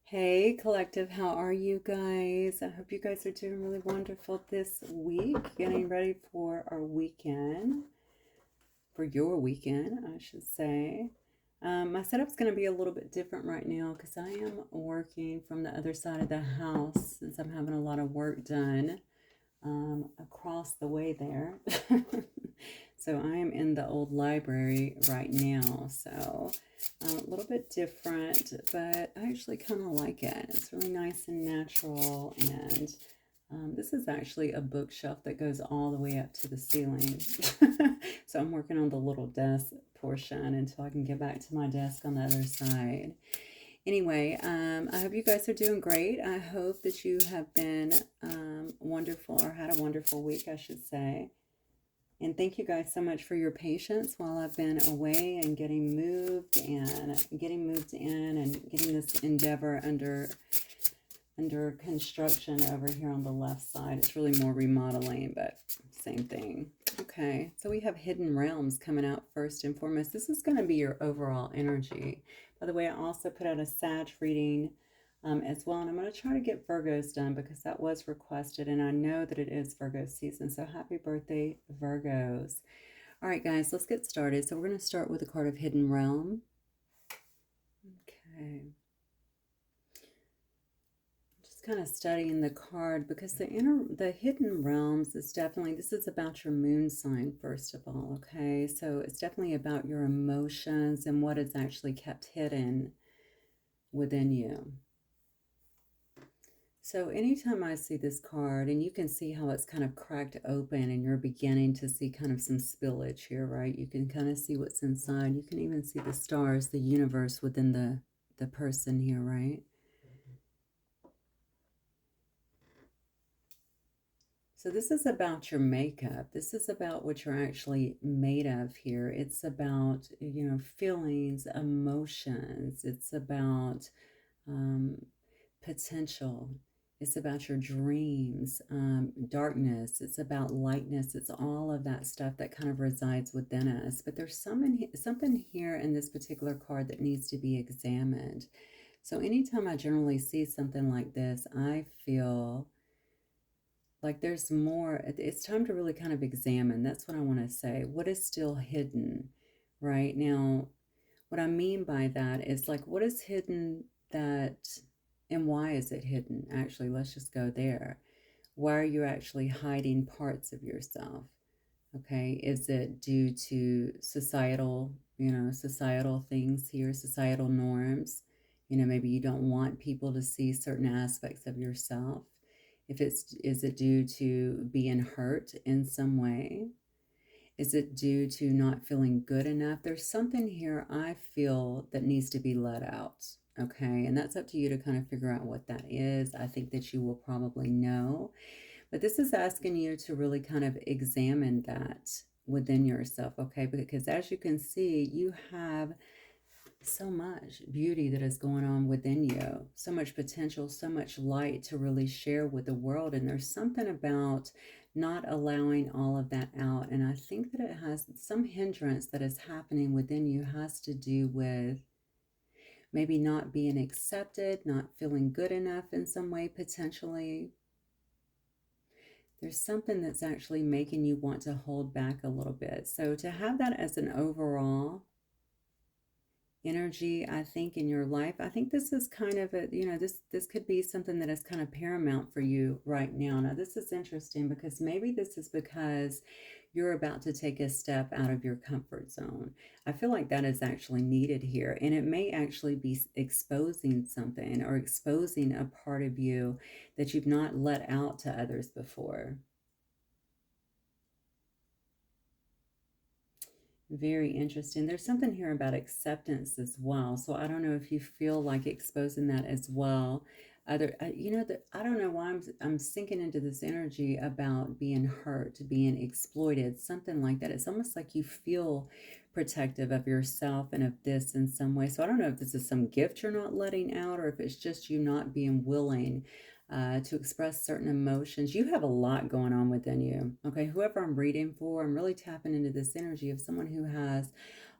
Hey, collective, how are you guys? I hope you guys are doing really wonderful this week, getting ready for our weekend, for your weekend, I should say. My setup's going to be a little bit different right now because I am working from the other side of the house since I'm having a lot of work done across the way there. So I am in the old library right now. So a little bit different, but I actually kind of like it. It's really nice and natural. And this is actually a bookshelf that goes all the way up to the ceiling. So I'm working on the little desk portion until I can get back to my desk on the other side. Anyway, I hope you guys are doing great. I hope that you have been wonderful or had a wonderful week, I should say. And thank you guys so much for your patience while I've been away and getting moved and getting moved in and getting this endeavor under construction over here on the left side. It's really more remodeling, but same thing. Okay, so we have Hidden Realms coming out first and foremost. This is going to be your overall energy. By the way, I also put out a Sag reading as well, and I'm going to try to get Virgos done because that was requested, and I know that it is Virgo season, so happy birthday, Virgos. All right, guys, let's get started. So we're going to start with a card of Hidden Realm. Okay. Kind of studying the card because the hidden realms is definitely, this is about your moon sign first of all. Okay, so it's definitely about your emotions and what is actually kept hidden within you. So anytime I see this card, and you can see how it's kind of cracked open and you're beginning to see kind of some spillage here, right? You can kind of see what's inside. You can even see the stars, the universe within the person here, right? So this is about your makeup. This is about what you're actually made of here. It's about, feelings, emotions. It's about potential. It's about your dreams, darkness. It's about lightness. It's all of that stuff that kind of resides within us. But there's something here in this particular card that needs to be examined. So anytime I generally see something like this, I feel like there's more. It's time to really kind of examine. That's what I want to say. What is still hidden right now? What I mean by that is like, what is hidden, that, and why is it hidden? Actually, let's just go there. Why are you actually hiding parts of yourself? Okay, is it due to societal things here, societal norms? Maybe you don't want people to see certain aspects of yourself. Is it due to being hurt in some way? Is it due to not feeling good enough? There's something here I feel that needs to be let out. Okay, and that's up to you to kind of figure out what that is. I think that you will probably know. But this is asking you to really kind of examine that within yourself, okay? Because as you can see, you have so much beauty that is going on within you, so much potential, so much light to really share with the world. And there's something about not allowing all of that out. And I think that it has some hindrance that is happening within you, has to do with maybe not being accepted, not feeling good enough in some way, potentially. There's something that's actually making you want to hold back a little bit. So to have that as an overall energy, I think, in your life, I think this is kind of this could be something that is kind of paramount for you right now. Now this is interesting because maybe this is because you're about to take a step out of your comfort zone. I feel like that is actually needed here, and it may actually be exposing something or exposing a part of you that you've not let out to others before. Very interesting. There's something here about acceptance as well. So I don't know if you feel like exposing that as well. I don't know why I'm sinking into this energy about being hurt, being exploited, something like that. It's almost like you feel protective of yourself and of this in some way. So I don't know if this is some gift you're not letting out, or if it's just you not being willing to express certain emotions. You have a lot going on within you. Okay, whoever I'm reading for, I'm really tapping into this energy of someone who has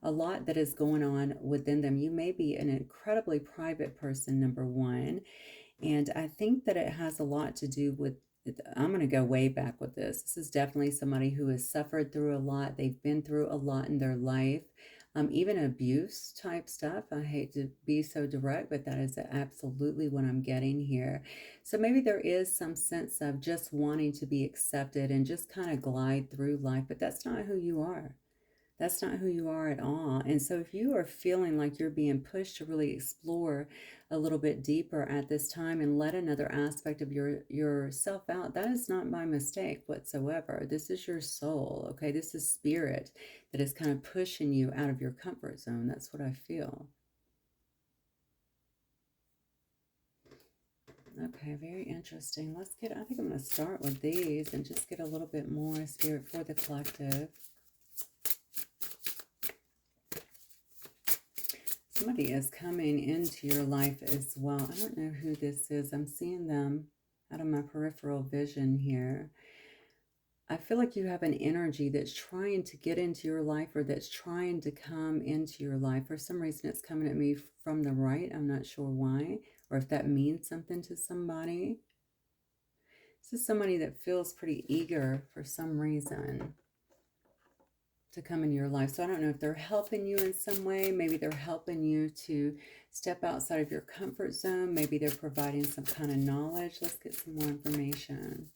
a lot that is going on within them. You may be an incredibly private person, number one. And I think that it has a lot to do with, I'm going to go way back with this. This is definitely somebody who has suffered through a lot. They've been through a lot in their life, even abuse type stuff. I hate to be so direct, but that is absolutely what I'm getting here. So maybe there is some sense of just wanting to be accepted and just kind of glide through life, but that's not who you are. That's not who you are at all. And so if you are feeling like you're being pushed to really explore a little bit deeper at this time and let another aspect of yourself out, that is not my mistake whatsoever. This is your soul, okay? This is spirit that is kind of pushing you out of your comfort zone. That's what I feel. Okay, very interesting. I think I'm going to start with these and just get a little bit more spirit for the collective. Somebody is coming into your life as well. I don't know who this is. I'm seeing them out of my peripheral vision here. I feel like you have an energy that's trying to get into your life or that's trying to come into your life. For some reason, it's coming at me from the right. I'm not sure why, or if that means something to somebody. This is somebody that feels pretty eager for some reason to come into your life. So I don't know if they're helping you in some way. Maybe they're helping you to step outside of your comfort zone. Maybe they're providing some kind of knowledge. Let's get some more information.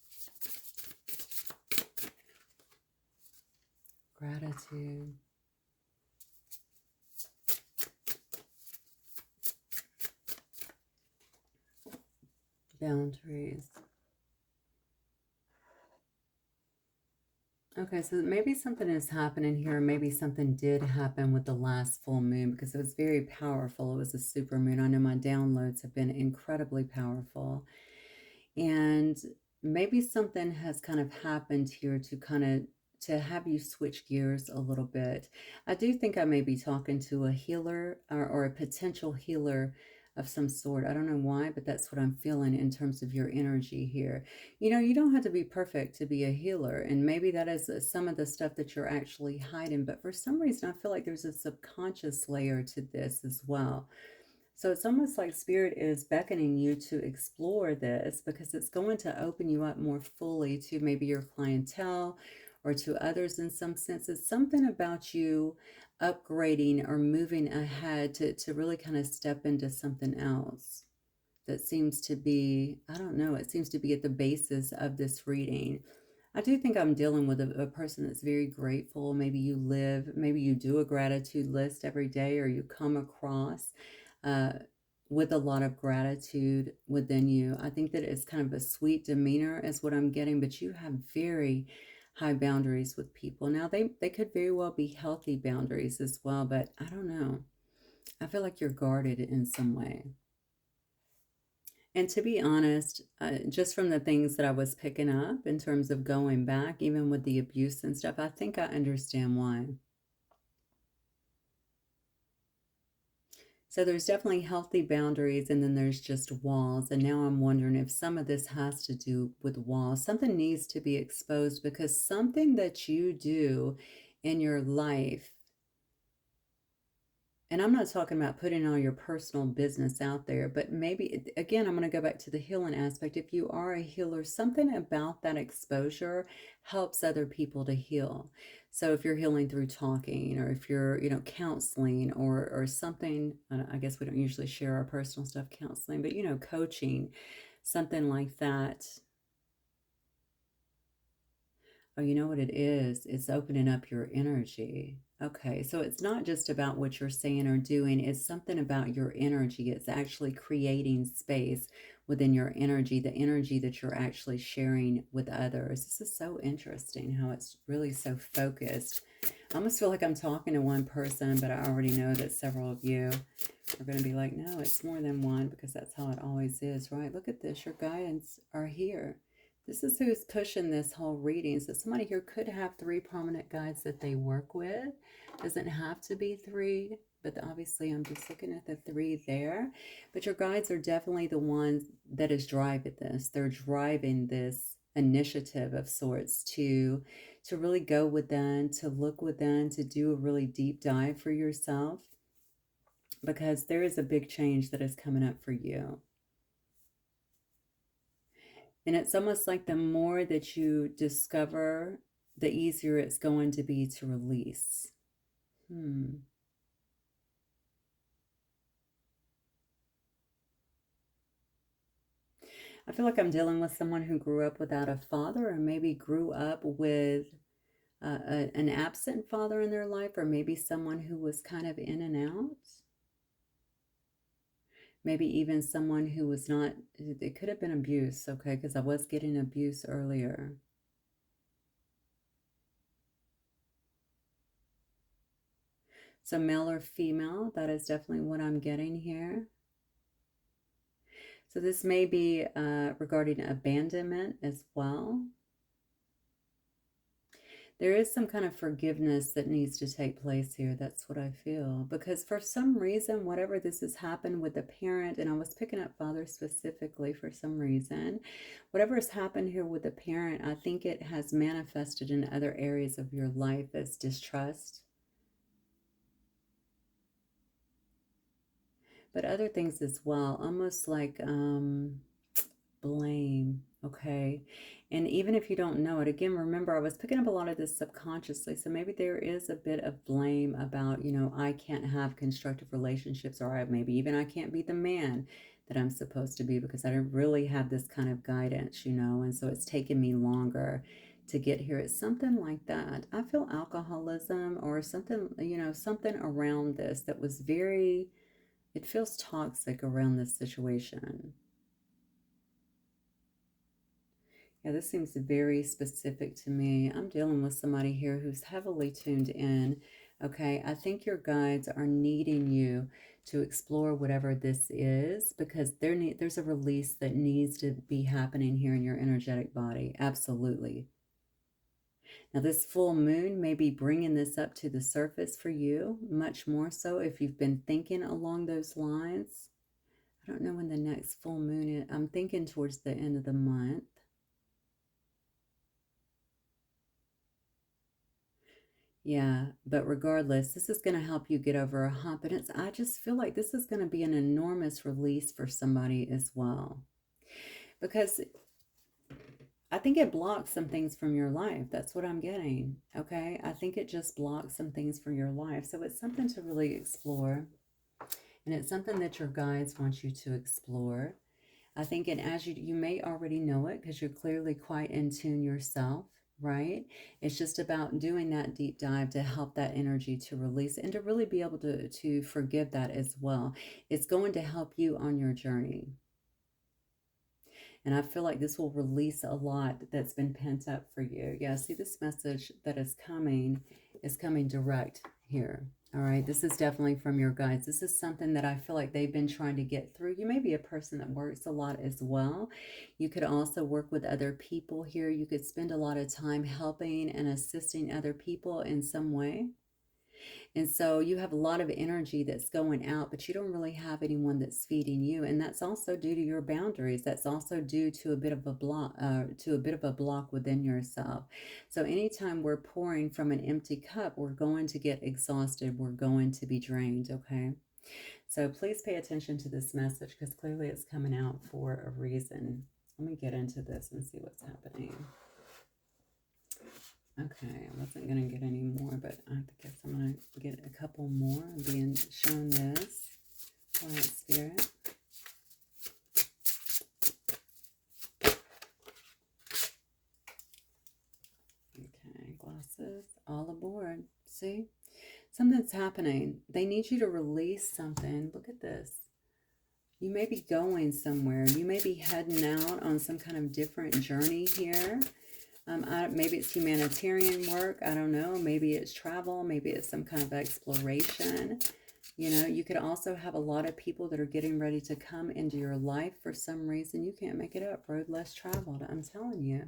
Gratitude. Boundaries. Okay, so maybe something is happening here. Maybe something did happen with the last full moon because it was very powerful. It was a super moon. I know my downloads have been incredibly powerful. And maybe something has kind of happened here to have you switch gears a little bit. I do think I may be talking to a healer or a potential healer of some sort. I don't know why, but that's what I'm feeling in terms of your energy here. You don't have to be perfect to be a healer, and maybe that is some of the stuff that you're actually hiding, but for some reason I feel like there's a subconscious layer to this as well. So it's almost like spirit is beckoning you to explore this because it's going to open you up more fully to maybe your clientele or to others in some sense. It's something about you upgrading or moving ahead to really kind of step into something else that seems to be, I don't know, it seems to be at the basis of this reading. I do think I'm dealing with a person that's very grateful. Maybe you do a gratitude list every day, or you come across uh, with a lot of gratitude within you. I think that it's kind of a sweet demeanor is what I'm getting, but you have very high boundaries with people. Now, they could very well be healthy boundaries as well, but I don't know. I feel like you're guarded in some way. And to be honest, just from the things that I was picking up in terms of going back, even with the abuse and stuff, I think I understand why. So there's definitely healthy boundaries, and then there's just walls. And now I'm wondering if some of this has to do with walls. Something needs to be exposed because something that you do in your life, and I'm not talking about putting all your personal business out there, but maybe, again, I'm going to go back to the healing aspect. If you are a healer, something about that exposure helps other people to heal. So if you're healing through talking, or if you're, counseling or something, I guess we don't usually share our personal stuff counseling, but, coaching, something like that. Oh, you know what it is? It's opening up your energy. Okay, so it's not just about what you're saying or doing, it's something about your energy. It's actually creating space within your energy, the energy that you're actually sharing with others. This is so interesting how it's really so focused. I almost feel like I'm talking to one person, but I already know that several of you are going to be like, no, it's more than one, because that's how it always is, right? Look at this. Your guides are here. This is who's pushing this whole reading. So somebody here could have 3 prominent guides that they work with. Doesn't have to be 3, but obviously I'm just looking at the 3 there. But your guides are definitely the ones that is driving this. They're driving this initiative of sorts to to really go within, to look within, to do a really deep dive for yourself, because there is a big change that is coming up for you. And it's almost like the more that you discover, the easier it's going to be to release. I feel like I'm dealing with someone who grew up without a father, or maybe grew up with an absent father in their life, or maybe someone who was kind of in and out. Maybe even someone who was not, it could have been abuse, okay, because I was getting abuse earlier. So male or female, that is definitely what I'm getting here. So this may be regarding abandonment as well. There is some kind of forgiveness that needs to take place here. That's what I feel. Because for some reason, whatever this has happened with the parent, and I was picking up father specifically for some reason, whatever has happened here with the parent, I think it has manifested in other areas of your life as distrust. But other things as well, almost like blame, okay? And even if you don't know it, again, remember, I was picking up a lot of this subconsciously. So maybe there is a bit of blame about, I can't have constructive relationships, or maybe even I can't be the man that I'm supposed to be because I don't really have this kind of guidance, and so it's taken me longer to get here. It's something like that. I feel alcoholism or something, something around this that was it feels toxic around this situation. Yeah, this seems very specific to me. I'm dealing with somebody here who's heavily tuned in. Okay, I think your guides are needing you to explore whatever this is, because there's a release that needs to be happening here in your energetic body. Absolutely. Now, this full moon may be bringing this up to the surface for you, much more so if you've been thinking along those lines. I don't know when the next full moon is. I'm thinking towards the end of the month. Yeah, but regardless, this is going to help you get over a hump. And I just feel like this is going to be an enormous release for somebody as well. Because I think it blocks some things from your life. That's what I'm getting. Okay. I think it just blocks some things from your life. So it's something to really explore. And it's something that your guides want you to explore. I think, and as you may already know it because you're clearly quite in tune yourself, right? It's just about doing that deep dive to help that energy to release and to really be able to forgive that as well. It's going to help you on your journey. And I feel like this will release a lot that's been pent up for you. Yeah, see, this message that is coming direct here. All right, this is definitely from your guides. This is something that I feel like they've been trying to get through. You may be a person that works a lot as well. You could also work with other people here. You could spend a lot of time helping and assisting other people in some way. And so you have a lot of energy that's going out, but you don't really have anyone that's feeding you. And that's also due to your boundaries. That's also due to a bit of a block within yourself. So anytime we're pouring from an empty cup, we're going to get exhausted. We're going to be drained. Okay. So please pay attention to this message because clearly it's coming out for a reason. Let me get into this and see what's happening. Okay, I wasn't going to get any more, but I guess I'm going to get a couple more. I'm being shown this. All right, Spirit. Okay, glasses, all aboard. See? Something's happening. They need you to release something. Look at this. You may be going somewhere. You may be heading out on some kind of different journey here. Maybe it's humanitarian work. I don't know. Maybe it's travel. Maybe it's some kind of exploration. You could also have a lot of people that are getting ready to come into your life for some reason. You can't make it up. Road less traveled. I'm telling you.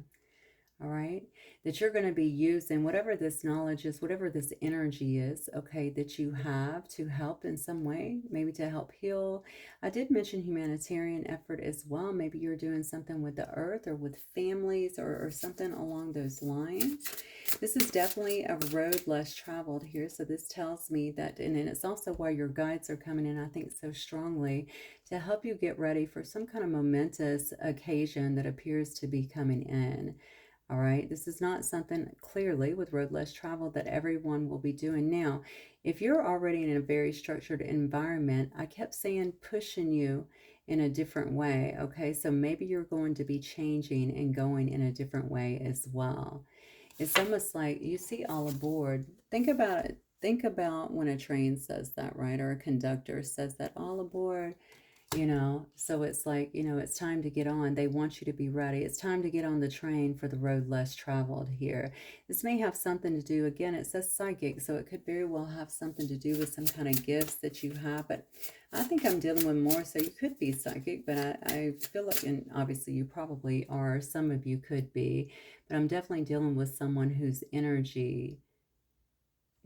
all right, that you're going to be using whatever this knowledge is, whatever this energy is, okay, that you have to help in some way, maybe to help heal. I did mention humanitarian effort as well. Maybe you're doing something with the earth or with families or something along those lines. This is definitely a road less traveled here. So this tells me that, and then it's also why your guides are coming in, I think, so strongly to help you get ready for some kind of momentous occasion that appears to be coming in. All right, this is not something clearly with road less travel that everyone will be doing. Now, if you're already in a very structured environment, I kept saying pushing you in a different way. Okay, so maybe you're going to be changing and going in a different way as well. It's almost like you see all aboard. Think about it. Think about when a train says that, right? Or a conductor says that all aboard, so it's like, it's time to get on. They want you to be ready. It's time to get on the train for the road less traveled here. This may have something to do, again, it says psychic, so it could very well have something to do with some kind of gifts that you have, but I think I'm dealing with more, so you could be psychic, but I feel like, and obviously you probably are, some of you could be, but I'm definitely dealing with someone whose energy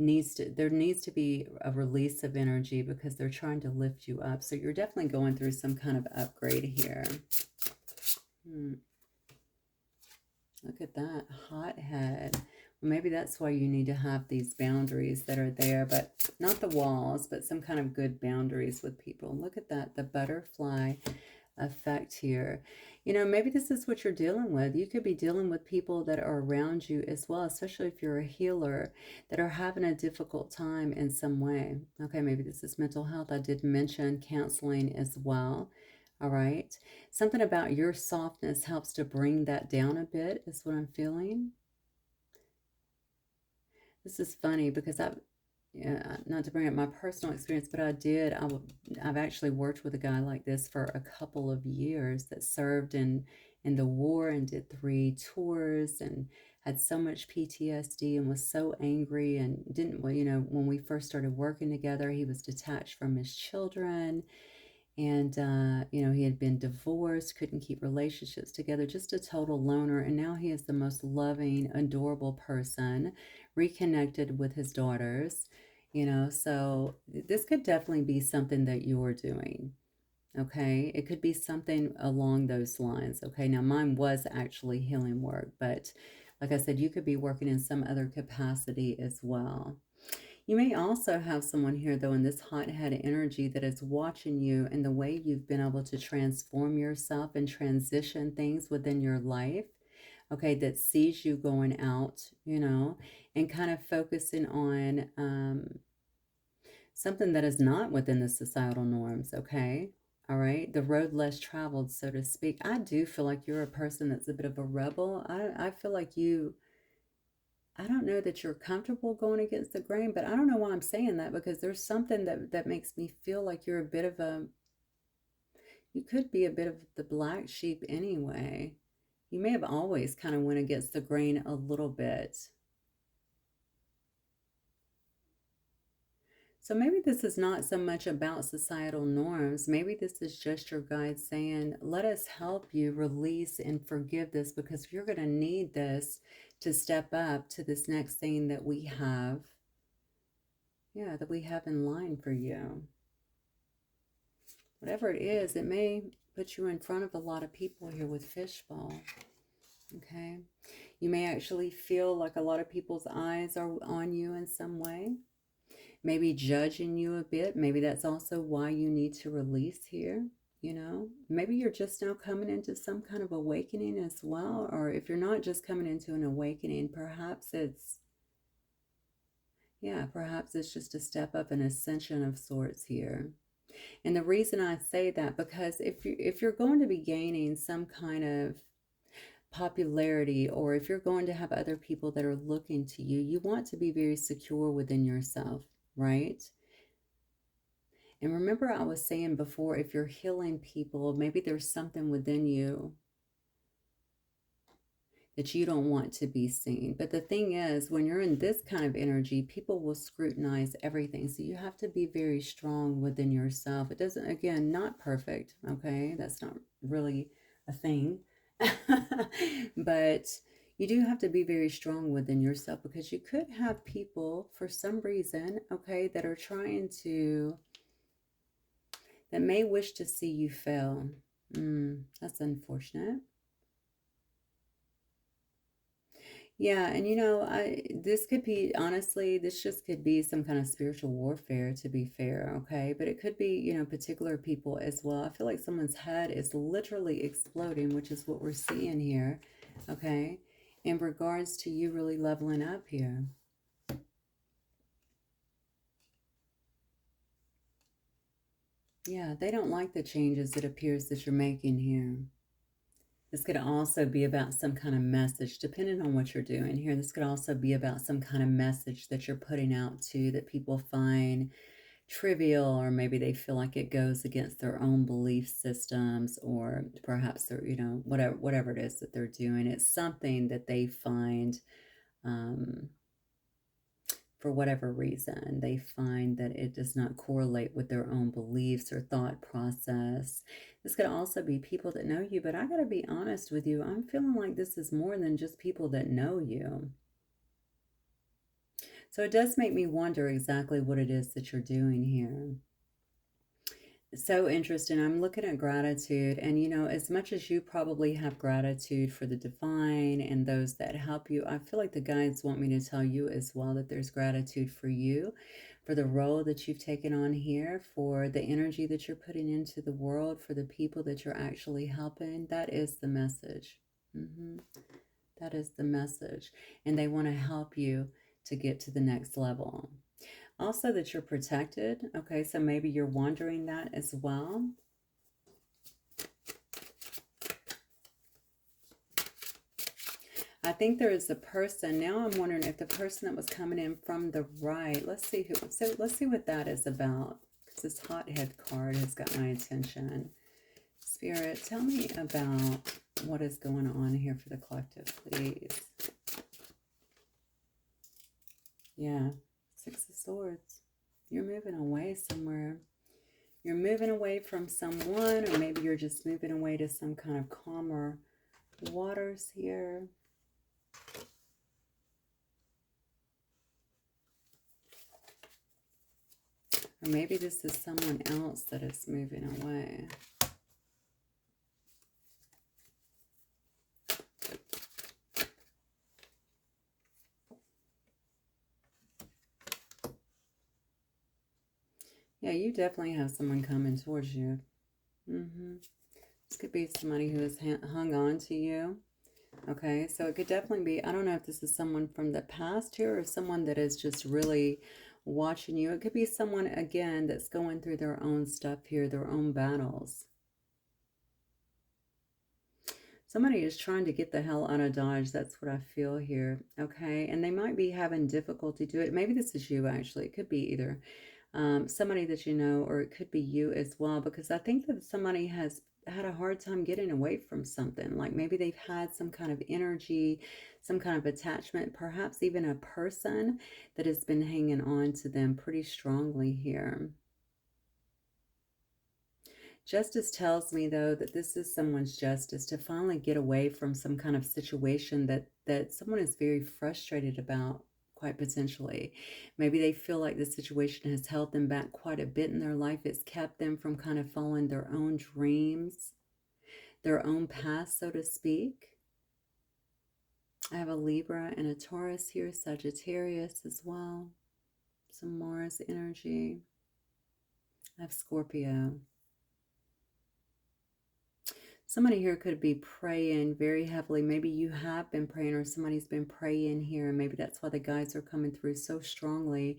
there needs to be a release of energy because they're trying to lift you up. So you're definitely going through some kind of upgrade here. Look at that hothead. Well, maybe that's why you need to have these boundaries that are there, but not the walls, but some kind of good boundaries with people. Look at that, the butterfly effect here. Maybe this is what you're dealing with. You could be dealing with people that are around you as well, especially if you're a healer, that are having a difficult time in some way. Okay, maybe this is mental health. I did mention counseling as well. All right. Something about your softness helps to bring that down a bit, is what I'm feeling. This is funny because not to bring up my personal experience, but I've actually worked with a guy like this for a couple of years that served in the war and did 3 tours and had so much PTSD and was so angry and didn't, well, when we first started working together, he was detached from his children. And, he had been divorced, couldn't keep relationships together, just a total loner. And now he is the most loving, adorable person, reconnected with his daughters, So this could definitely be something that you're doing. Okay. It could be something along those lines. Okay. Now, mine was actually healing work, but like I said, you could be working in some other capacity as well. You may also have someone here, though, in this hot-headed energy that is watching you and the way you've been able to transform yourself and transition things within your life, okay, that sees you going out, and kind of focusing on something that is not within the societal norms, okay? All right, the road less traveled, so to speak. I do feel like you're a person that's a bit of a rebel. I feel like I don't know that you're comfortable going against the grain, but I don't know why I'm saying that because there's something that makes me feel like you could be a bit of the black sheep anyway. You may have always kind of went against the grain a little bit. So maybe this is not so much about societal norms. Maybe this is just your guide saying, let us help you release and forgive this because you're going to need this to step up to this next thing that we have. Yeah, that we have in line for you. Whatever it is, it may put you in front of a lot of people here with fishbowl. Okay. You may actually feel like a lot of people's eyes are on you in some way. Maybe judging you a bit. Maybe that's also why you need to release here. Maybe you're just now coming into some kind of awakening as well. Or if you're not just coming into an awakening, perhaps perhaps it's just a step up, an ascension of sorts here. And the reason I say that, because if you're going to be gaining some kind of popularity, or if you're going to have other people that are looking to you, you want to be very secure within yourself, right? And remember, I was saying before, if you're healing people, maybe there's something within you that you don't want to be seen. But the thing is, when you're in this kind of energy, people will scrutinize everything. So you have to be very strong within yourself. It doesn't, again, not perfect, okay? That's not really a thing. But You do have to be very strong within yourself, because you could have people for some reason, okay, that are trying to, that may wish to see you fail. That's unfortunate. Yeah, and this could be, honestly, this just could be some kind of spiritual warfare, to be fair, okay? But it could be, particular people as well. I feel like someone's head is literally exploding, which is what we're seeing here, okay? In regards to you really leveling up here. Yeah, they don't like the changes it appears that you're making here. This could also be about some kind of message, depending on what you're doing here. This could also be about some kind of message that you're putting out to that people find trivial, or maybe they feel like it goes against their own belief systems, or perhaps they're, whatever it is that they're doing. It's something that they find, um, for whatever reason, they find that it does not correlate with their own beliefs or thought process. This could also be people that know you, but I gotta be honest with you, I'm feeling like this is more than just people that know you. So it does make me wonder exactly what it is that you're doing here. So interesting. I'm looking at gratitude, and as much as you probably have gratitude for the divine and those that help you, I feel like the guides want me to tell you as well that there's gratitude for you, for the role that you've taken on here, for the energy that you're putting into the world, for the people that you're actually helping. That is the message. That is the message. And they want to help you to get to the next level. Also, that you're protected. Okay, so maybe you're wondering that as well. I think there is a person. Now I'm wondering if the person that was coming in from the right, let's see who, so let's see what that is about. Because this hothead card has got my attention. Spirit, tell me about what is going on here for the collective, please. Yeah, Six of Swords. You're moving away somewhere. You're moving away from someone, or maybe you're just moving away to some kind of calmer waters here. Or maybe this is someone else that is moving away. Yeah, you definitely have someone coming towards you. This could be somebody who has hung on to you. Okay, so it could definitely be, I don't know if this is someone from the past here or someone that is just really watching you. It could be someone, again, that's going through their own stuff here, their own battles. Somebody is trying to get the hell out of Dodge. That's what I feel here. Okay, and they might be having difficulty to it. Maybe this is you, actually. It could be either somebody that you know, or it could be you as well, because I think that somebody has had a hard time getting away from something. Like maybe they've had some kind of energy, some kind of attachment, perhaps even a person that has been hanging on to them pretty strongly here. Justice tells me, though, that this is someone's justice to finally get away from some kind of situation that someone is very frustrated about, quite potentially. Maybe they feel like the situation has held them back quite a bit in their life. It's kept them from kind of following their own dreams, their own path, so to speak. I have a Libra and a Taurus here, Sagittarius as well. Some Mars energy. I have Scorpio. Somebody here could be praying very heavily. Maybe you have been praying, or somebody's been praying here. Maybe that's why the guides are coming through so strongly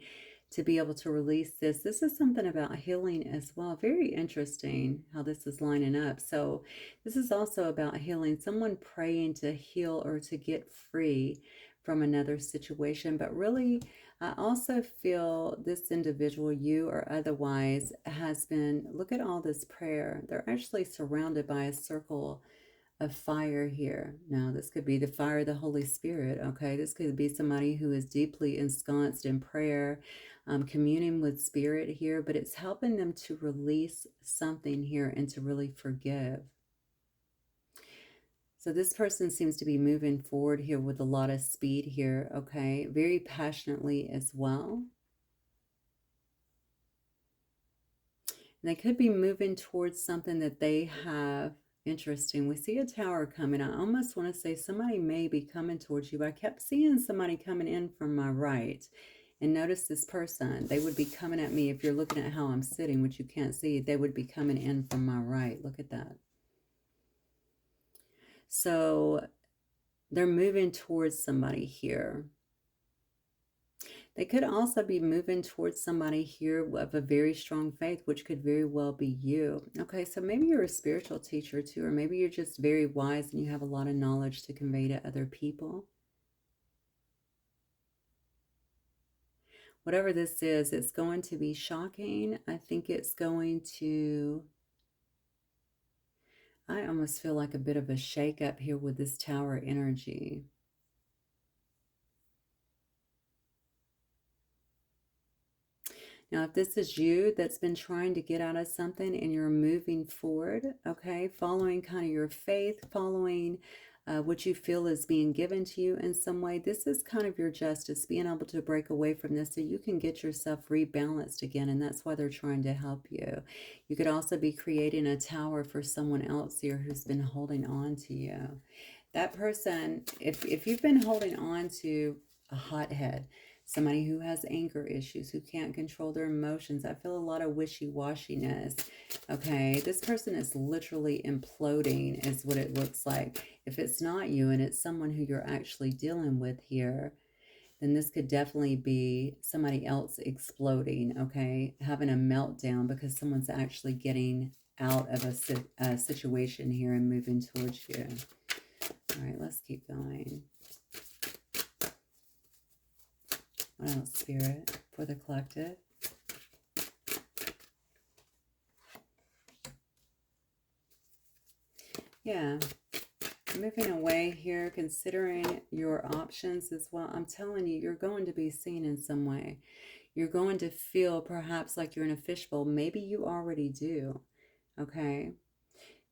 to be able to release this. This is something about healing as well. Very interesting how this is lining up. So this is also about healing. Someone praying to heal or to get free from another situation. But really, I also feel this individual, you or otherwise, has been, look at all this prayer. They're actually surrounded by a circle of fire here. Now, this could be the fire of the Holy Spirit, okay? This could be somebody who is deeply ensconced in prayer, communing with Spirit here, but it's helping them to release something here and to really forgive. So this person seems to be moving forward here with a lot of speed here, okay? Very passionately as well. And they could be moving towards something that they have. Interesting. We see a tower coming. I almost want to say somebody may be coming towards you. I kept seeing somebody coming in from my right. And notice this person. They would be coming at me if you're looking at how I'm sitting, which you can't see. They would be coming in from my right. Look at that. So they're moving towards somebody here. They could also be moving towards somebody here of a very strong faith, which could very well be you. Okay, so maybe you're a spiritual teacher too, or maybe you're just very wise and you have a lot of knowledge to convey to other people. Whatever this is, it's going to be shocking. I think it's going to... I almost feel like a bit of a shake-up here with this tower energy. Now, if this is you that's been trying to get out of something and you're moving forward, okay, following kind of your faith, following what you feel is being given to you in some way, this is kind of your justice, being able to break away from this so you can get yourself rebalanced again, and that's why they're trying to help you. You could also be creating a tower for someone else here who's been holding on to you. That person, if you've been holding on to a hothead, somebody who has anger issues, who can't control their emotions, I feel a lot of wishy-washiness. Okay, this person is literally imploding is what it looks like. If it's not you and it's someone who you're actually dealing with here, then this could definitely be somebody else exploding, okay, having a meltdown because someone's actually getting out of a situation here and moving towards you. All right, let's keep going. What else, Spirit, for the collective? Yeah, moving away here, considering your options as well. I'm telling you, you're going to be seen in some way. You're going to feel perhaps like you're in a fishbowl. Maybe you already do, okay?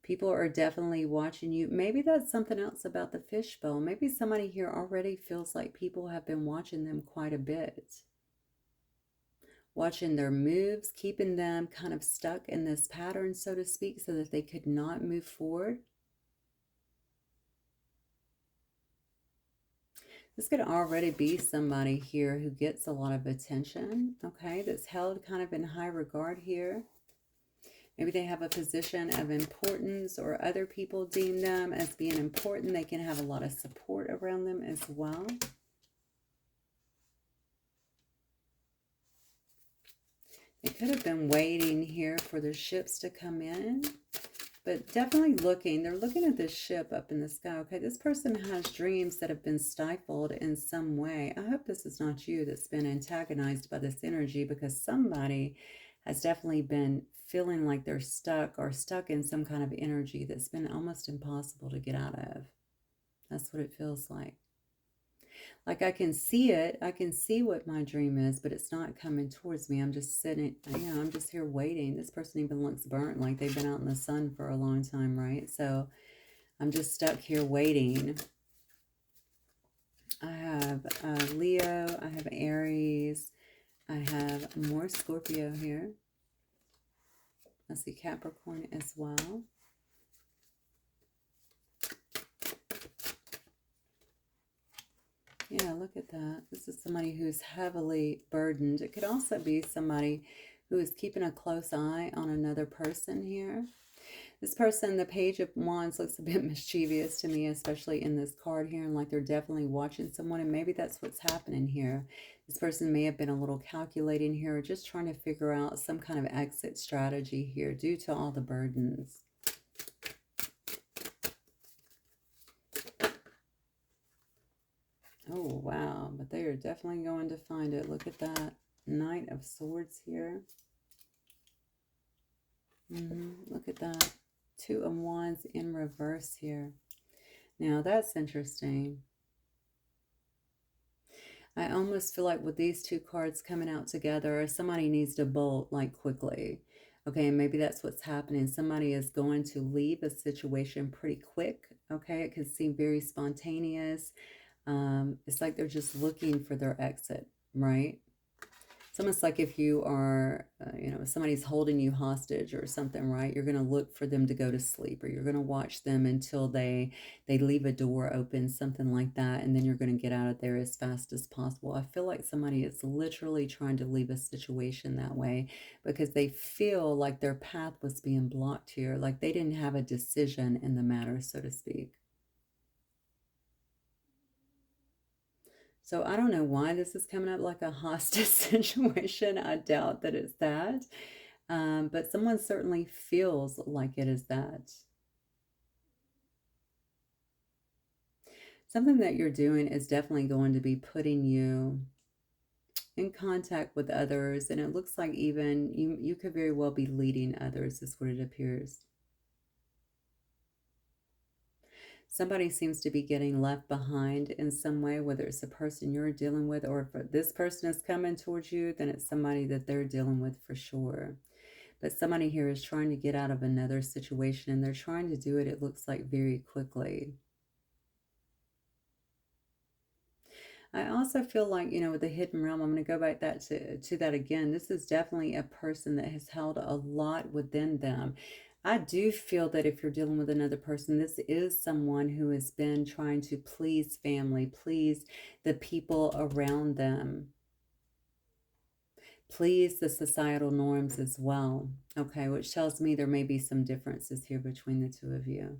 People are definitely watching you. Maybe that's something else about the fishbowl. Maybe somebody here already feels like people have been watching them quite a bit. Watching their moves, keeping them kind of stuck in this pattern, so to speak, so that they could not move forward. This could already be somebody here who gets a lot of attention, okay, that's held kind of in high regard here. Maybe they have a position of importance or other people deem them as being important. They can have a lot of support around them as well. They could have been waiting here for the ships to come in, but definitely looking. They're looking at this ship up in the sky. Okay, this person has dreams that have been stifled in some way. I hope this is not you that's been antagonized by this energy, because somebody has definitely been feeling like they're stuck or stuck in some kind of energy that's been almost impossible to get out of. That's what it feels like. Like I can see it, I can see what my dream is, but it's not coming towards me. I'm just sitting, you know, I'm just here waiting. This person even looks burnt, like they've been out in the sun for a long time, right? So I'm just stuck here waiting. I have Leo, I have Aries, I have more Scorpio here. I see Capricorn as well. Yeah, look at that. This is somebody who's heavily burdened. It could also be somebody who is keeping a close eye on another person here. This person, the Page of Wands, looks a bit mischievous to me, especially in this card here, and like they're definitely watching someone, and maybe that's what's happening here. This person may have been a little calculating here, just trying to figure out some kind of exit strategy here due to all the burdens. Oh, wow. But they are definitely going to find it. Look at that Knight of Swords here. Look at that. Two of Wands in reverse here. Now, that's interesting. I almost feel like with these two cards coming out together, somebody needs to bolt like quickly. Okay, and maybe that's what's happening. Somebody is going to leave a situation pretty quick. Okay, it could seem very spontaneous. It's like they're just looking for their exit, right? It's almost like if you are, if somebody's holding you hostage or something, right? You're going to look for them to go to sleep, or you're going to watch them until they leave a door open, something like that, and then you're going to get out of there as fast as possible. I feel like somebody is literally trying to leave a situation that way because they feel like their path was being blocked here, like they didn't have a decision in the matter, so to speak. So I don't know why this is coming up like a hostage situation. I doubt that it's that. But someone certainly feels like it is that. Something that you're doing is definitely going to be putting you in contact with others. And it looks like even you could very well be leading others, is what it appears. Somebody seems to be getting left behind in some way, whether it's the person you're dealing with, or if this person is coming towards you, then it's somebody that they're dealing with for sure. But somebody here is trying to get out of another situation, and they're trying to do it, it looks like, very quickly. I also feel like, with the hidden realm, I'm going to go back to that again. This is definitely a person that has held a lot within them. I do feel that if you're dealing with another person, this is someone who has been trying to please family, please the people around them, please the societal norms as well. Okay, which tells me there may be some differences here between the two of you.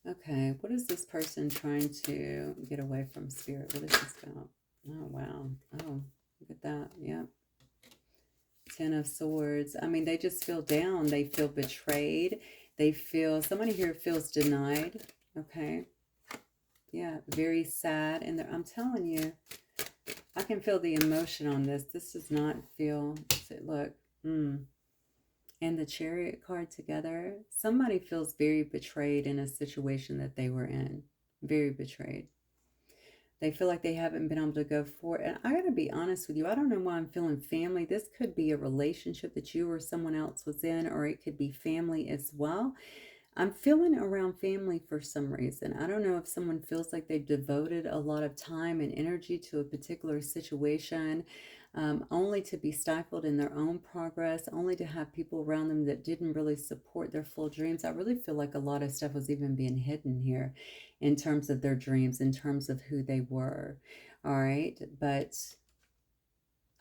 Okay, what is this person trying to get away from, Spirit? What is this about? Oh, wow. Oh, look at that. Yep. Ten of Swords. I mean, they just feel down. They feel betrayed. They feel, somebody here feels denied. Okay. Yeah, very sad. And I'm telling you, I can feel the emotion on this. This does not feel, look, and the Chariot card together. Somebody feels very betrayed in a situation that they were in. Very betrayed. They feel like they haven't been able to go forward. And I got to be honest with you, I don't know why I'm feeling family. This could be a relationship that you or someone else was in, or it could be family as well. I'm feeling around family for some reason. I don't know if someone feels like they've devoted a lot of time and energy to a particular situation, only to be stifled in their own progress, only to have people around them that didn't really support their full dreams. I really feel like a lot of stuff was even being hidden here in terms of their dreams, in terms of who they were. All right. But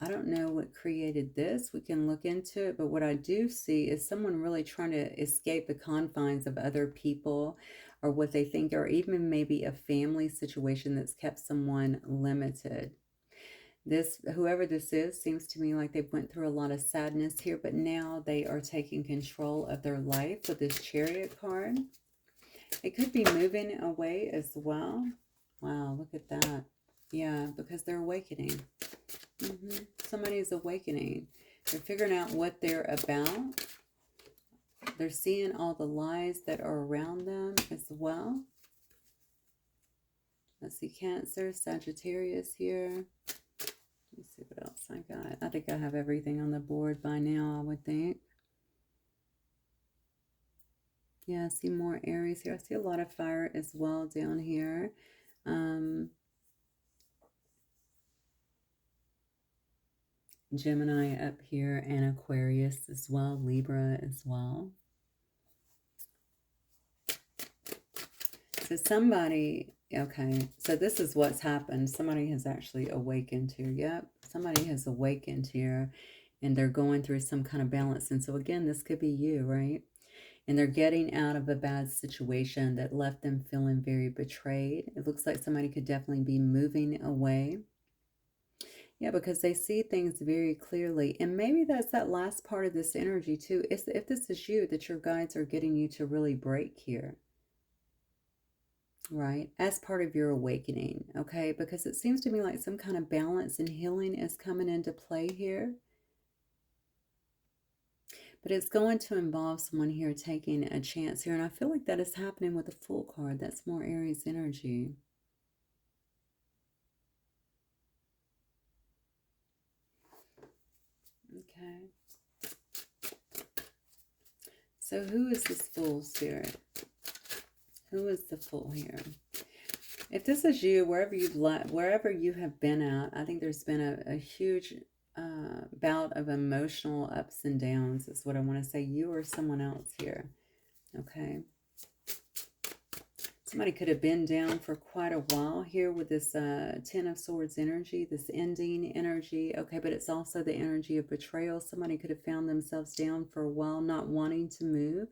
I don't know what created this. We can look into it. But what I do see is someone really trying to escape the confines of other people, or what they think, or even maybe a family situation that's kept someone limited. This, whoever this is, seems to me like they've went through a lot of sadness here, but now they are taking control of their life with this Chariot card. It could be moving away as well. Wow, look at that. Yeah, because they're awakening. Somebody is awakening. They're figuring out what they're about. They're seeing all the lies that are around them as well. Let's see, Cancer, Sagittarius here. Let's see what else I got. I think I have everything on the board by now, I would think. Yeah, I see more Aries here. I see a lot of fire as well down here. Gemini up here, and Aquarius as well, Libra as well. So somebody, okay, so this is what's happened. Somebody has actually awakened here. Yep, somebody has awakened here, and they're going through some kind of balance. And so again, this could be you, right? And they're getting out of a bad situation that left them feeling very betrayed. It looks like somebody could definitely be moving away. Yeah, because they see things very clearly. And maybe that's that last part of this energy too. It's, if this is you, that your guides are getting you to really break here. Right? As part of your awakening. Okay? Because it seems to me like some kind of balance and healing is coming into play here. But it's going to involve someone here taking a chance here. And I feel like that is happening with the Fool card. That's more Aries energy. Okay. So who is this Fool, Spirit? Who is the Fool here? If this is you, wherever you have been at, I think there's been a huge bout of emotional ups and downs, is what I want to say. You or someone else here. Okay. Somebody could have been down for quite a while here with this Ten of Swords energy, this ending energy. Okay, but it's also the energy of betrayal. Somebody could have found themselves down for a while, not wanting to move,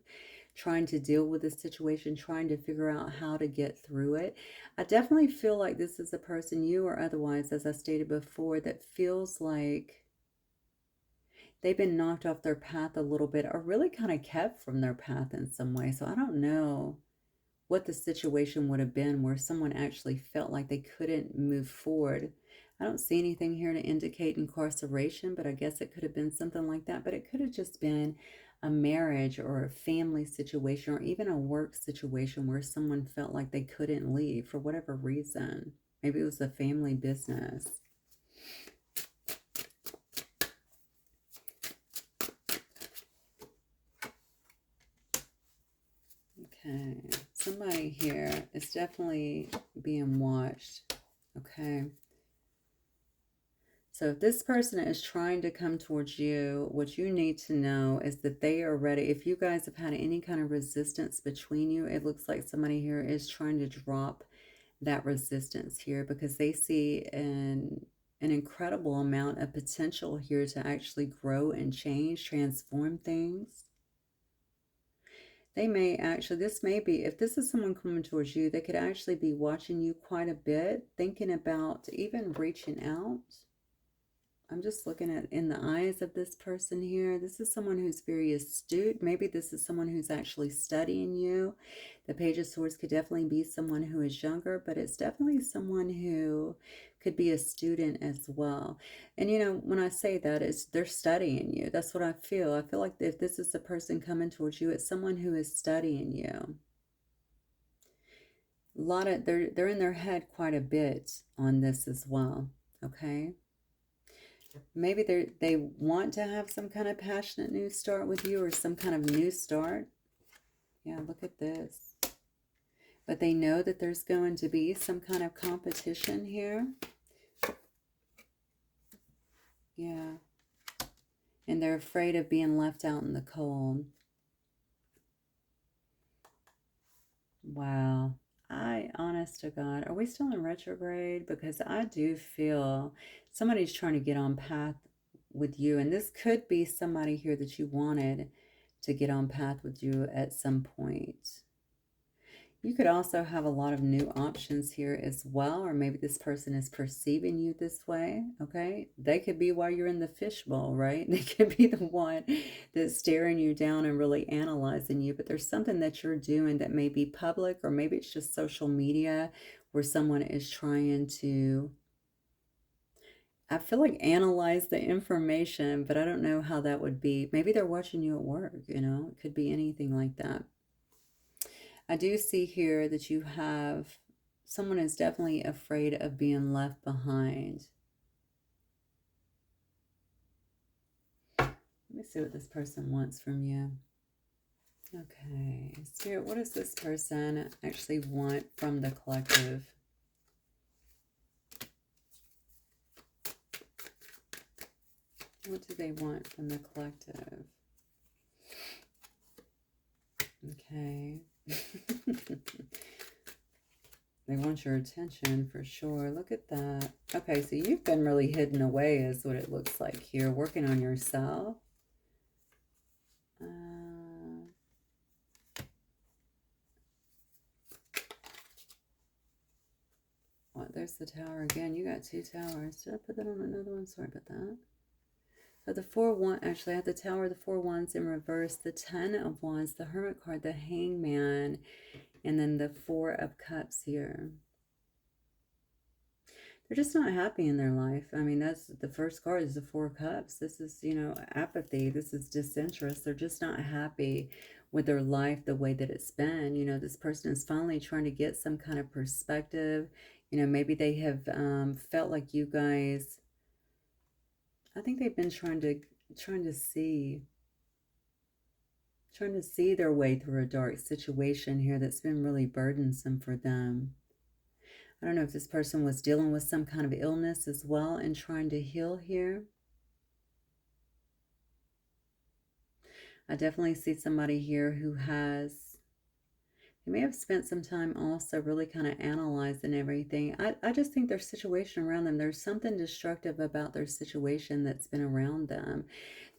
trying to deal with the situation, trying to figure out how to get through it. I definitely feel like this is a person, you or otherwise, as I stated before, that feels like they've been knocked off their path a little bit, or really kind of kept from their path in some way. So I don't know what the situation would have been where someone actually felt like they couldn't move forward. I don't see anything here to indicate incarceration, but I guess it could have been something like that. But it could have just been a marriage or a family situation or even a work situation where someone felt like they couldn't leave for whatever reason. Maybe it was a family business. Okay, somebody here is definitely being watched. Okay. So if this person is trying to come towards you, what you need to know is that they are ready. If you guys have had any kind of resistance between you, it looks like somebody here is trying to drop that resistance here because they see an incredible amount of potential here to actually grow and change, transform things. They may actually, this may be, if this is someone coming towards you, they could actually be watching you quite a bit, thinking about even reaching out. I'm just looking at in the eyes of this person here. This is someone who's very astute. Maybe this is someone who's actually studying you. The Page of Swords could definitely be someone who is younger, but it's definitely someone who could be a student as well. And you know, when I say that, it's they're studying you. That's what I feel. I feel like if this is a person coming towards you, it's someone who is studying you. A lot of they're in their head quite a bit on this as well. Okay. Maybe they want to have some kind of passionate new start with you or some kind of new start. Yeah, look at this. But they know that there's going to be some kind of competition here. Yeah. And they're afraid of being left out in the cold. Wow. Honest to God, are we still in retrograde? Because I do feel somebody's trying to get on path with you. And this could be somebody here that you wanted to get on path with you at some point. You could also have a lot of new options here as well, or maybe this person is perceiving you this way, okay? They could be while you're in the fishbowl, right? They could be the one that's staring you down and really analyzing you, but there's something that you're doing that may be public, or maybe it's just social media where someone is trying to, I feel like, analyze the information, but I don't know how that would be. Maybe they're watching you at work, you know? It could be anything like that. I do see here that you have, someone is definitely afraid of being left behind. Let me see what this person wants from you. Okay, Spirit, what does this person actually want from the collective? What do they want from the collective? Okay. They want your attention for sure. Look at that. Okay, so you've been really hidden away is what it looks like here. Working on yourself. What? There's the tower again. You got two towers. Did I put that on another one? Sorry about that. So the 4-1, actually I have the tower, the 4 wands in reverse, the 10 of wands, the hermit card, the hangman, and then the 4 of cups here. They're just not happy in their life. I mean, that's the first card is the 4 cups. This is, you know, apathy. This is disinterest. They're just not happy with their life the way that it's been. You know, this person is finally trying to get some kind of perspective. You know, maybe they have felt like you guys, I think they've been trying to trying to see, trying to see their way through a dark situation here that's been really burdensome for them. I don't know if this person was dealing with some kind of illness as well and trying to heal here. I definitely see somebody here who has, they may have spent some time also really kind of analyzing everything. I just think their situation around them, there's something destructive about their situation that's been around them.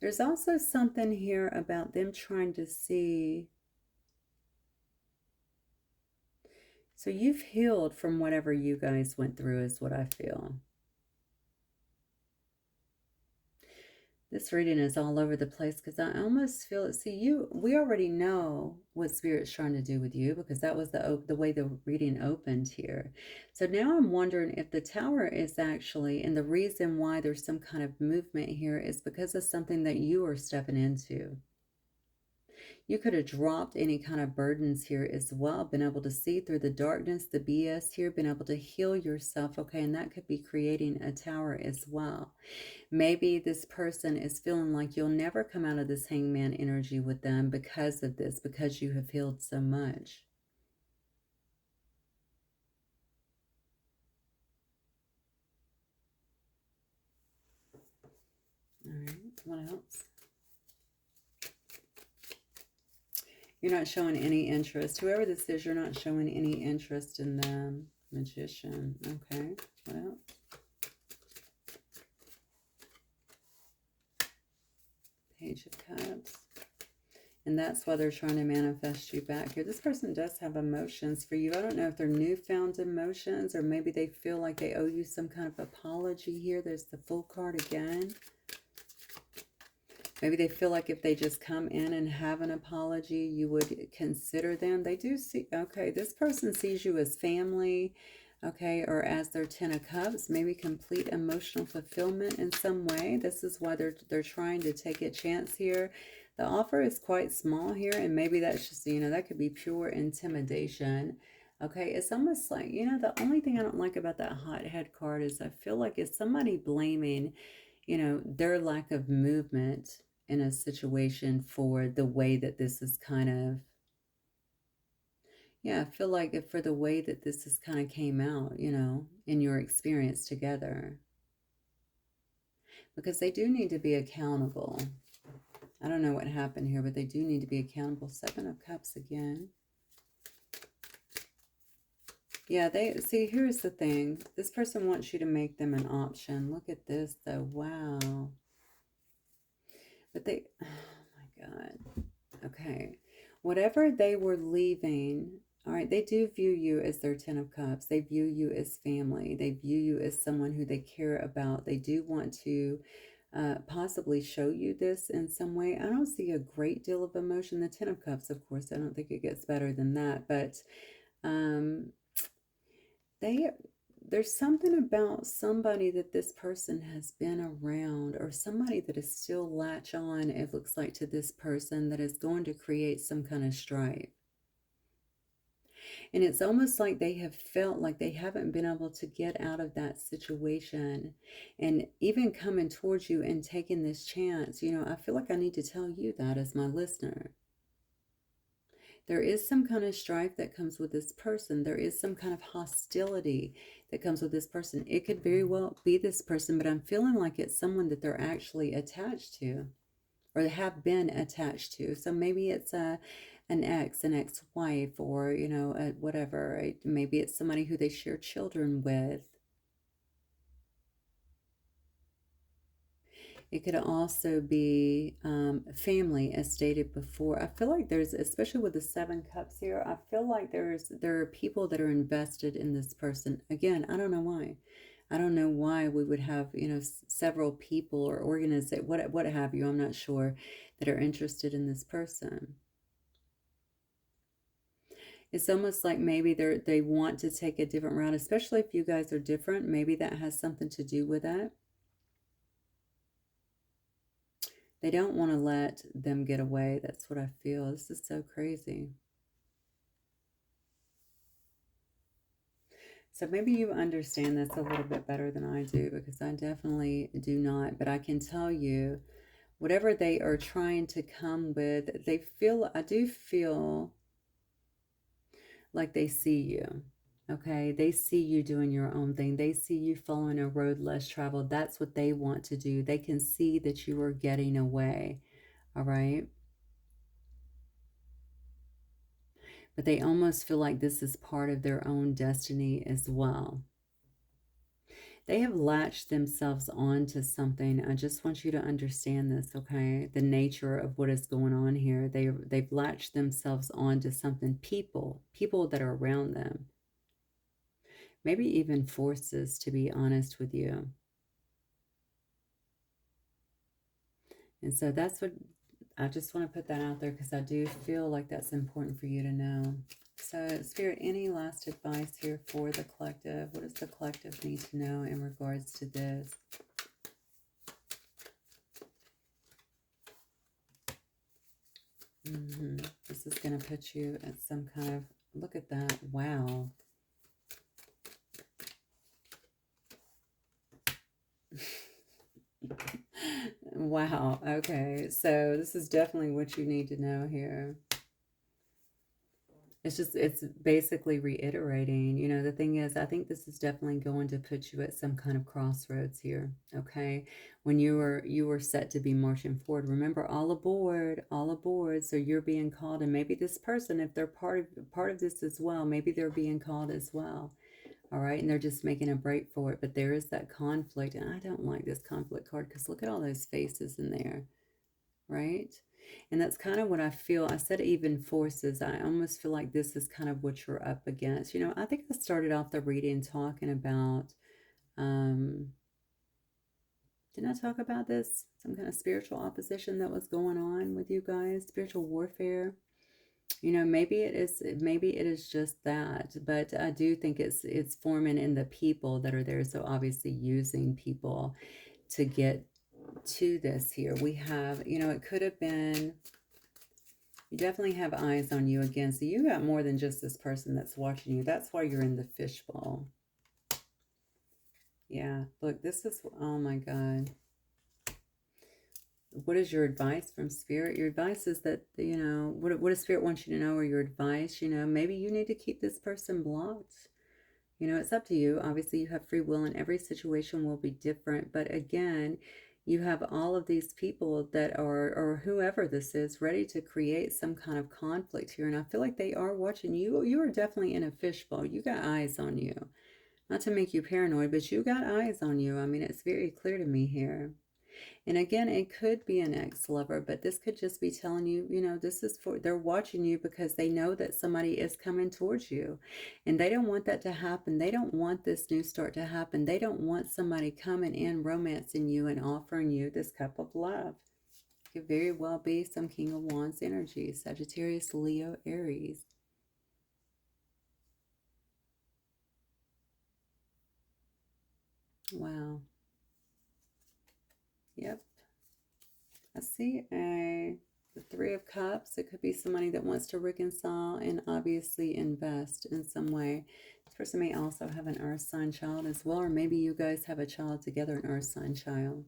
There's also something here about them trying to see. So you've healed from whatever you guys went through is what I feel. This reading is all over the place because I almost feel it. See, we already know what Spirit's trying to do with you because that was the way the reading opened here. So now I'm wondering if the Tower is actually, and the reason why there's some kind of movement here is because of something that you are stepping into. You could have dropped any kind of burdens here as well, been able to see through the darkness, the BS here, been able to heal yourself, okay? And that could be creating a tower as well. Maybe this person is feeling like you'll never come out of this hangman energy with them because of this, because you have healed so much. All right, what else? You're not showing any interest. Whoever this is, you're not showing any interest in them. Magician. Okay, what else? Page of Cups. And that's why they're trying to manifest you back here. This person does have emotions for you. I don't know if they're newfound emotions or maybe they feel like they owe you some kind of apology here. There's the Fool card again. Maybe they feel like if they just come in and have an apology, you would consider them. They do see, okay, this person sees you as family, okay, or as their Ten of Cups, maybe complete emotional fulfillment in some way. This is why they're trying to take a chance here. The offer is quite small here, and maybe that's just, you know, that could be pure intimidation. Okay, it's almost like, you know, the only thing I don't like about that Hothead card is I feel like it's somebody blaming, you know, their lack of movement in a situation for the way that this is kind of, yeah, I feel like for the way that this is kind of came out, you know, in your experience together. Because they do need to be accountable. I don't know what happened here, but they do need to be accountable. Seven of Cups again. Yeah, see, here's the thing. This person wants you to make them an option. Look at this, though. Wow. But they, oh my God. Okay. Whatever they were leaving, all right, they do view you as their Ten of Cups. They view you as family. They view you as someone who they care about. They do want to possibly show you this in some way. I don't see a great deal of emotion. The Ten of Cups, of course, I don't think it gets better than that. But there's something about somebody that this person has been around, or somebody that is still latch on, it looks like, to this person that is going to create some kind of strife. And it's almost like they have felt like they haven't been able to get out of that situation. And even coming towards you and taking this chance, you know, I feel like I need to tell you that as my listener. There is some kind of strife that comes with this person. There is some kind of hostility that comes with this person. It could very well be this person, but I'm feeling like it's someone that they're actually attached to, or they have been attached to. So maybe it's an ex, an ex-wife, or, you know, whatever. Maybe it's somebody who they share children with. It could also be family, as stated before. I feel like there's, especially with the Seven Cups here, I feel like there are people that are invested in this person. Again, I don't know why. I don't know why we would have, you know, several people or organizations, what have you, I'm not sure, that are interested in this person. It's almost like maybe they want to take a different route, especially if you guys are different. Maybe that has something to do with that. They don't want to let them get away. That's what I feel. This is so crazy. So maybe you understand this a little bit better than I do, because I definitely do not. But I can tell you whatever they are trying to come with, they feel, I do feel like they see you. Okay, they see you doing your own thing. They see you following a road less traveled. That's what they want to do. They can see that you are getting away. All right. But they almost feel like this is part of their own destiny as well. They have latched themselves onto something. I just want you to understand this, okay? The nature of what is going on here. They've latched themselves onto something. People that are around them. Maybe even forces, to be honest with you. And so that's what I just want to put that out there, because I do feel like that's important for you to know. So, Spirit, any last advice here for the collective? What does the collective need to know in regards to this? This is going to put you at some kind of, look at that, wow. Wow, okay, so this is definitely what you need to know here. It's basically reiterating, you know, the thing is, I think this is definitely going to put you at some kind of crossroads here, okay? When you were set to be marching forward, remember, all aboard, so you're being called, and maybe this person, if they're part of this as well, maybe they're being called as well. All right, and they're just making a break for it, but there is that conflict, and I don't like this conflict card, because look at all those faces in there, right? And that's kind of what I feel. I said even forces. I almost feel like this is kind of what you're up against. You know, I think I started off the reading talking about, didn't I talk about this? Some kind of spiritual opposition that was going on with you guys, spiritual warfare. You know, maybe it is just that, but I do think it's forming in the people that are there. So obviously using people to get to this here. We have, you know, it could have been, you definitely have eyes on you again. So you got more than just this person that's watching you. That's why you're in the fishbowl. Yeah, look, this is, oh my God. What is your advice from Spirit? Your advice is that, you know, what does Spirit want you to know, or your advice, you know, maybe you need to keep this person blocked. You know, it's up to you. Obviously, you have free will, and every situation will be different. But again, you have all of these people that are, or whoever this is, ready to create some kind of conflict here. And I feel like they are watching you. You are definitely in a fishbowl. You got eyes on you. Not to make you paranoid, but you got eyes on you. I mean, it's very clear to me here. And again, it could be an ex-lover, but this could just be telling you, you know, this is for, they're watching you because they know that somebody is coming towards you. And they don't want that to happen. They don't want this new start to happen. They don't want somebody coming in, romancing you and offering you this cup of love. Could very well be some King of Wands energy, Sagittarius, Leo, Aries. Wow. Yep. I see the Three of Cups. It could be somebody that wants to reconcile and obviously invest in some way. This person may also have an earth sign child as well, or maybe you guys have a child together, an earth sign child.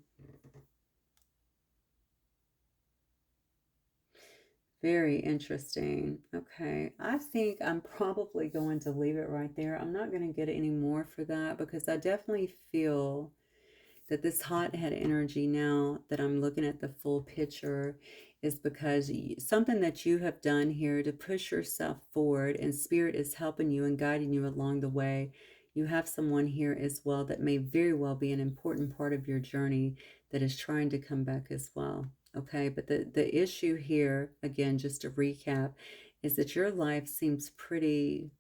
Very interesting. Okay, I think I'm probably going to leave it right there. I'm not going to get any more for that, because I definitely feel that this hot head energy, now that I'm looking at the full picture, is because something that you have done here to push yourself forward, and Spirit is helping you and guiding you along the way. You have someone here as well that may very well be an important part of your journey that is trying to come back as well. Okay, but the issue here, again, just to recap, is that your life seems pretty,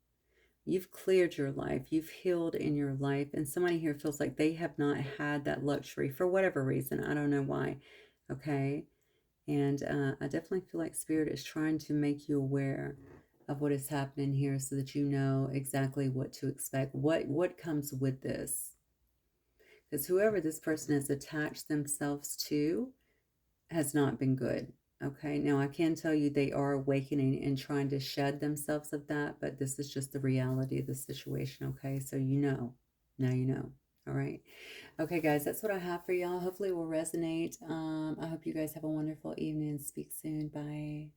you've cleared your life, you've healed in your life, and somebody here feels like they have not had that luxury for whatever reason. I don't know why. Okay, and I definitely feel like Spirit is trying to make you aware of what is happening here, so that you know exactly what to expect, what comes with this, because whoever this person has attached themselves to has not been good. Okay, now I can tell you they are awakening and trying to shed themselves of that, but this is just the reality of the situation. Okay, so you know, now you know. All right. Okay, guys, that's what I have for y'all. Hopefully it will resonate. I hope you guys have a wonderful evening. Speak soon. Bye.